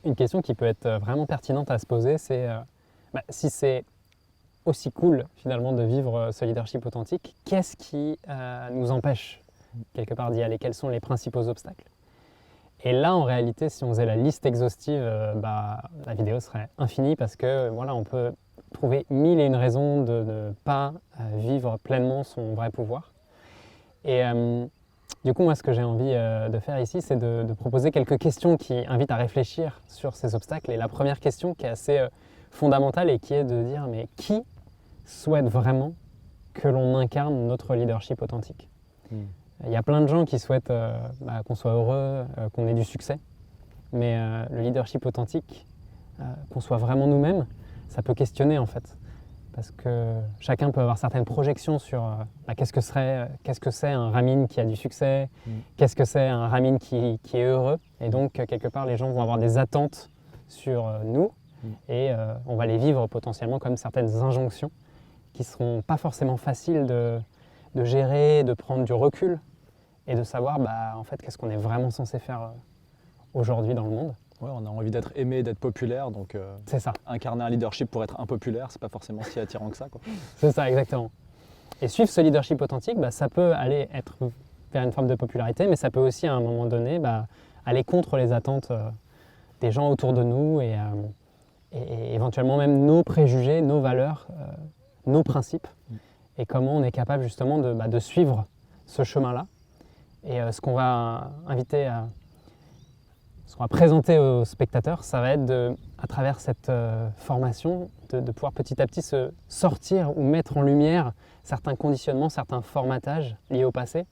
une question qui peut être vraiment pertinente à se poser, c'est si c'est aussi cool finalement de vivre ce leadership authentique, qu'est-ce qui nous empêche quelque part d'y aller? Quels sont les principaux obstacles? Et là, en réalité, si on faisait la liste exhaustive, la vidéo serait infinie parce que voilà, on peut trouver mille et une raisons de ne pas vivre pleinement son vrai pouvoir. Et du coup, moi, ce que j'ai envie de faire ici, c'est de proposer quelques questions qui invitent à réfléchir sur ces obstacles. Et la première question qui est assez fondamentale et qui est de dire, mais qui souhaite vraiment que l'on incarne notre leadership authentique? Il y a plein de gens qui souhaitent qu'on soit heureux, qu'on ait du succès. Mais le leadership authentique, qu'on soit vraiment nous-mêmes, ça peut questionner en fait. Parce que chacun peut avoir certaines projections sur qu'est-ce que c'est un Ramin qui a du succès, qu'est-ce que c'est un Ramin qui est heureux. Et donc, quelque part, les gens vont avoir des attentes sur nous et on va les vivre potentiellement comme certaines injonctions qui ne seront pas forcément faciles de gérer, de prendre du recul et de savoir en fait, qu'est-ce qu'on est vraiment censé faire aujourd'hui dans le monde. Ouais, on a envie d'être aimé, d'être populaire, donc c'est ça. Incarner un leadership pour être impopulaire, c'est pas forcément si attirant que ça, quoi. C'est ça, exactement. Et suivre ce leadership authentique, ça peut aller être vers une forme de popularité, mais ça peut aussi à un moment donné aller contre les attentes des gens autour de nous et éventuellement même nos préjugés, nos valeurs, nos principes, et comment on est capable justement de suivre ce chemin-là. Et ce qu'on va ce qu'on va présenter aux spectateurs, ça va être à travers cette formation, de pouvoir petit à petit se sortir ou mettre en lumière certains conditionnements, certains formatages liés au passé,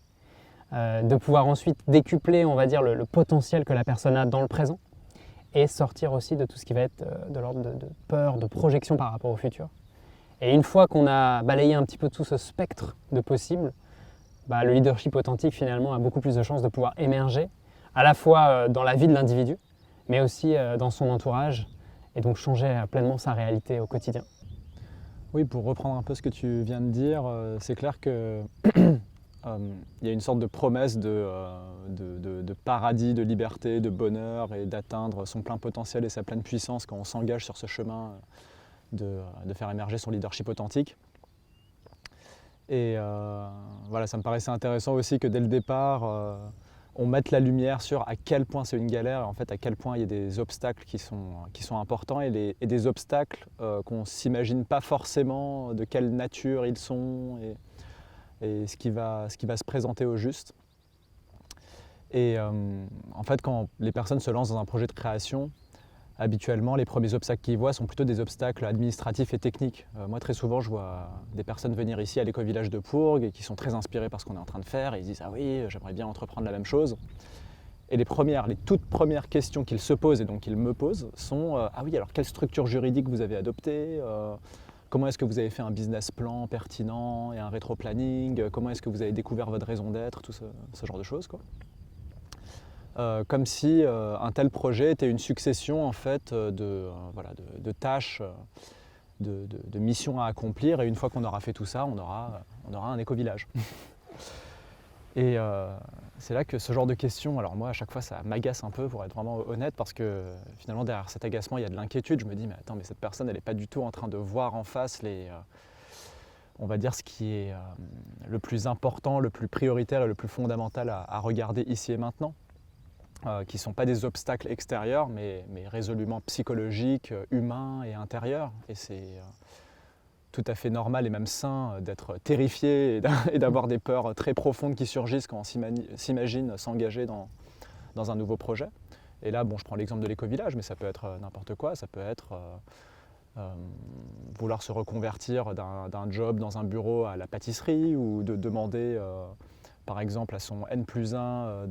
de pouvoir ensuite décupler, on va dire, le potentiel que la personne a dans le présent et sortir aussi de tout ce qui va être de l'ordre de peur, de projection par rapport au futur. Et une fois qu'on a balayé un petit peu tout ce spectre de possibles, le leadership authentique finalement a beaucoup plus de chances de pouvoir émerger, à la fois dans la vie de l'individu, mais aussi dans son entourage, et donc changer pleinement sa réalité au quotidien. Oui, pour reprendre un peu ce que tu viens de dire, c'est clair que y a une sorte de promesse de paradis, de liberté, de bonheur et d'atteindre son plein potentiel et sa pleine puissance quand on s'engage sur ce chemin de faire émerger son leadership authentique. Et voilà, ça me paraissait intéressant aussi que dès le départ, on mette la lumière sur à quel point c'est une galère et en fait à quel point il y a des obstacles qui sont importants et des obstacles qu'on ne s'imagine pas forcément de quelle nature ils sont et ce qui va se présenter au juste. Et en fait, quand les personnes se lancent dans un projet de création, habituellement, les premiers obstacles qu'ils voient sont plutôt des obstacles administratifs et techniques. Moi, très souvent, je vois des personnes venir ici à l'éco-village de Pourgues et qui sont très inspirées par ce qu'on est en train de faire et ils disent « Ah oui, j'aimerais bien entreprendre la même chose ». Et les toutes premières questions qu'ils se posent et donc qu'ils me posent sont « Ah oui, alors quelle structure juridique vous avez adoptée comment est-ce que vous avez fait un business plan pertinent et un rétro-planning comment est-ce que vous avez découvert votre raison d'être ?» Tout ce genre de choses, quoi. Comme si un tel projet était une succession en fait, de tâches, de missions à accomplir et une fois qu'on aura fait tout ça, on aura un éco-village. Et c'est là que ce genre de questions, alors moi à chaque fois ça m'agace un peu pour être vraiment honnête parce que finalement derrière cet agacement il y a de l'inquiétude, je me dis mais attends mais cette personne elle n'est pas du tout en train de voir en face on va dire ce qui est le plus important, le plus prioritaire et le plus fondamental à regarder ici et maintenant. Qui ne sont pas des obstacles extérieurs, mais résolument psychologiques, humains et intérieurs. Et c'est tout à fait normal et même sain d'être terrifié et d'avoir des peurs très profondes qui surgissent quand on s'imagine s'engager dans un nouveau projet. Et là, bon, je prends l'exemple de l'éco-village, mais ça peut être n'importe quoi. Ça peut être vouloir se reconvertir d'un job dans un bureau à la pâtisserie ou de demander, par exemple, à son N+1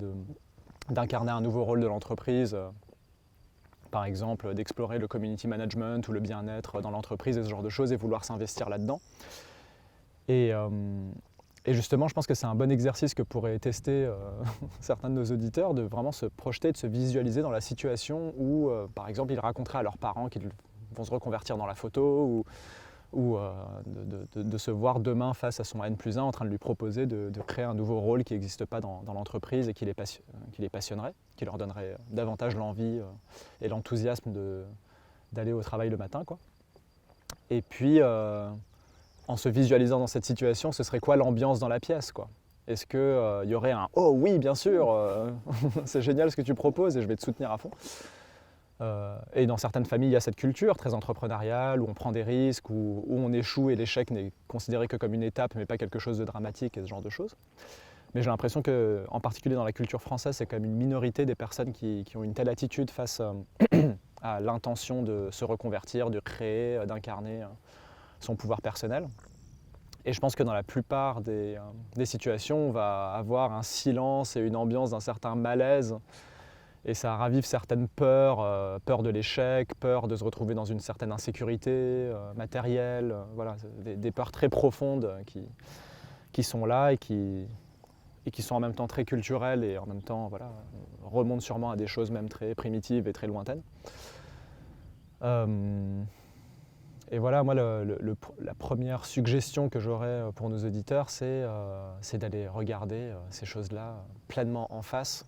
d'incarner un nouveau rôle de l'entreprise, par exemple d'explorer le community management ou le bien-être dans l'entreprise et ce genre de choses et vouloir s'investir là-dedans. Et justement, je pense que c'est un bon exercice que pourraient tester certains de nos auditeurs, de vraiment se projeter, de se visualiser dans la situation où, par exemple, ils raconteraient à leurs parents qu'ils vont se reconvertir dans la photo ou de se voir demain face à son N+1 en train de lui proposer de créer un nouveau rôle qui n'existe pas dans l'entreprise et qui les passionnerait, qui leur donnerait davantage l'envie et l'enthousiasme d'aller au travail le matin, quoi. Et puis, en se visualisant dans cette situation, ce serait quoi l'ambiance dans la pièce, quoi? Est-ce qu'il y aurait un « Oh oui, bien sûr, c'est génial ce que tu proposes et je vais te soutenir à fond ». Et dans certaines familles, il y a cette culture très entrepreneuriale où on prend des risques, où on échoue et l'échec n'est considéré que comme une étape mais pas quelque chose de dramatique et ce genre de choses. Mais j'ai l'impression qu'en particulier dans la culture française, c'est quand même une minorité des personnes qui ont une telle attitude face à l'intention de se reconvertir, de créer, d'incarner son pouvoir personnel. Et je pense que dans la plupart des situations, on va avoir un silence et une ambiance d'un certain malaise. Et ça ravive certaines peurs, peur de l'échec, peur de se retrouver dans une certaine insécurité matérielle, voilà, des peurs très profondes qui sont là et qui sont en même temps très culturelles et en même temps voilà, remontent sûrement à des choses même très primitives et très lointaines. Et voilà, moi, la première suggestion que j'aurais pour nos auditeurs, c'est d'aller regarder ces choses-là pleinement en face.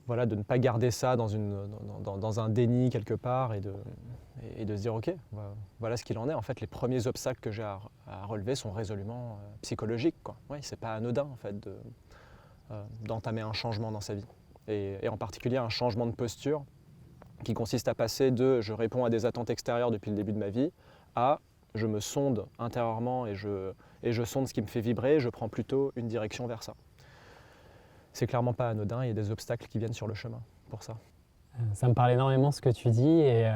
Voilà, de ne pas garder ça dans un déni quelque part et de se dire ok, voilà ce qu'il en est. En fait, les premiers obstacles que j'ai à relever sont résolument psychologiques, quoi. Oui, c'est pas anodin en fait d'entamer un changement dans sa vie et en particulier un changement de posture qui consiste à passer de je réponds à des attentes extérieures depuis le début de ma vie à je me sonde intérieurement et je sonde ce qui me fait vibrer et je prends plutôt une direction vers ça. C'est clairement pas anodin, il y a des obstacles qui viennent sur le chemin pour ça. Ça me parle énormément ce que tu dis et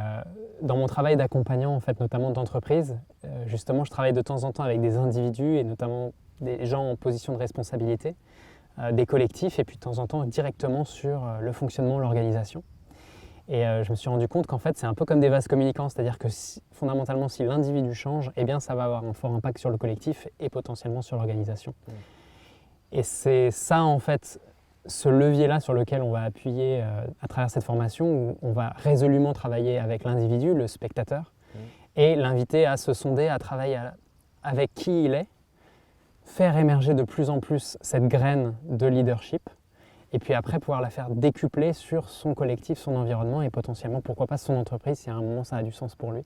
dans mon travail d'accompagnant en fait, notamment d'entreprise, justement je travaille de temps en temps avec des individus et notamment des gens en position de responsabilité, des collectifs et puis de temps en temps directement sur le fonctionnement, l'organisation. Et je me suis rendu compte qu'en fait c'est un peu comme des vases communicants, c'est-à-dire que fondamentalement si l'individu change, eh bien ça va avoir un fort impact sur le collectif et potentiellement sur l'organisation. Et c'est ça en fait, ce levier-là sur lequel on va appuyer à travers cette formation où on va résolument travailler avec l'individu, le spectateur, et l'inviter à se sonder, à travailler avec qui il est, faire émerger de plus en plus cette graine de leadership, et puis après pouvoir la faire décupler sur son collectif, son environnement et potentiellement, pourquoi pas, son entreprise si à un moment ça a du sens pour lui.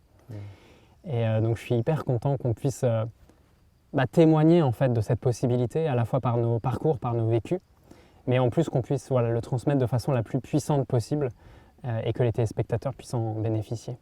Et donc je suis hyper content qu'on puisse témoigner en fait de cette possibilité, à la fois par nos parcours, par nos vécus, mais en plus qu'on puisse le transmettre de façon la plus puissante possible et que les téléspectateurs puissent en bénéficier.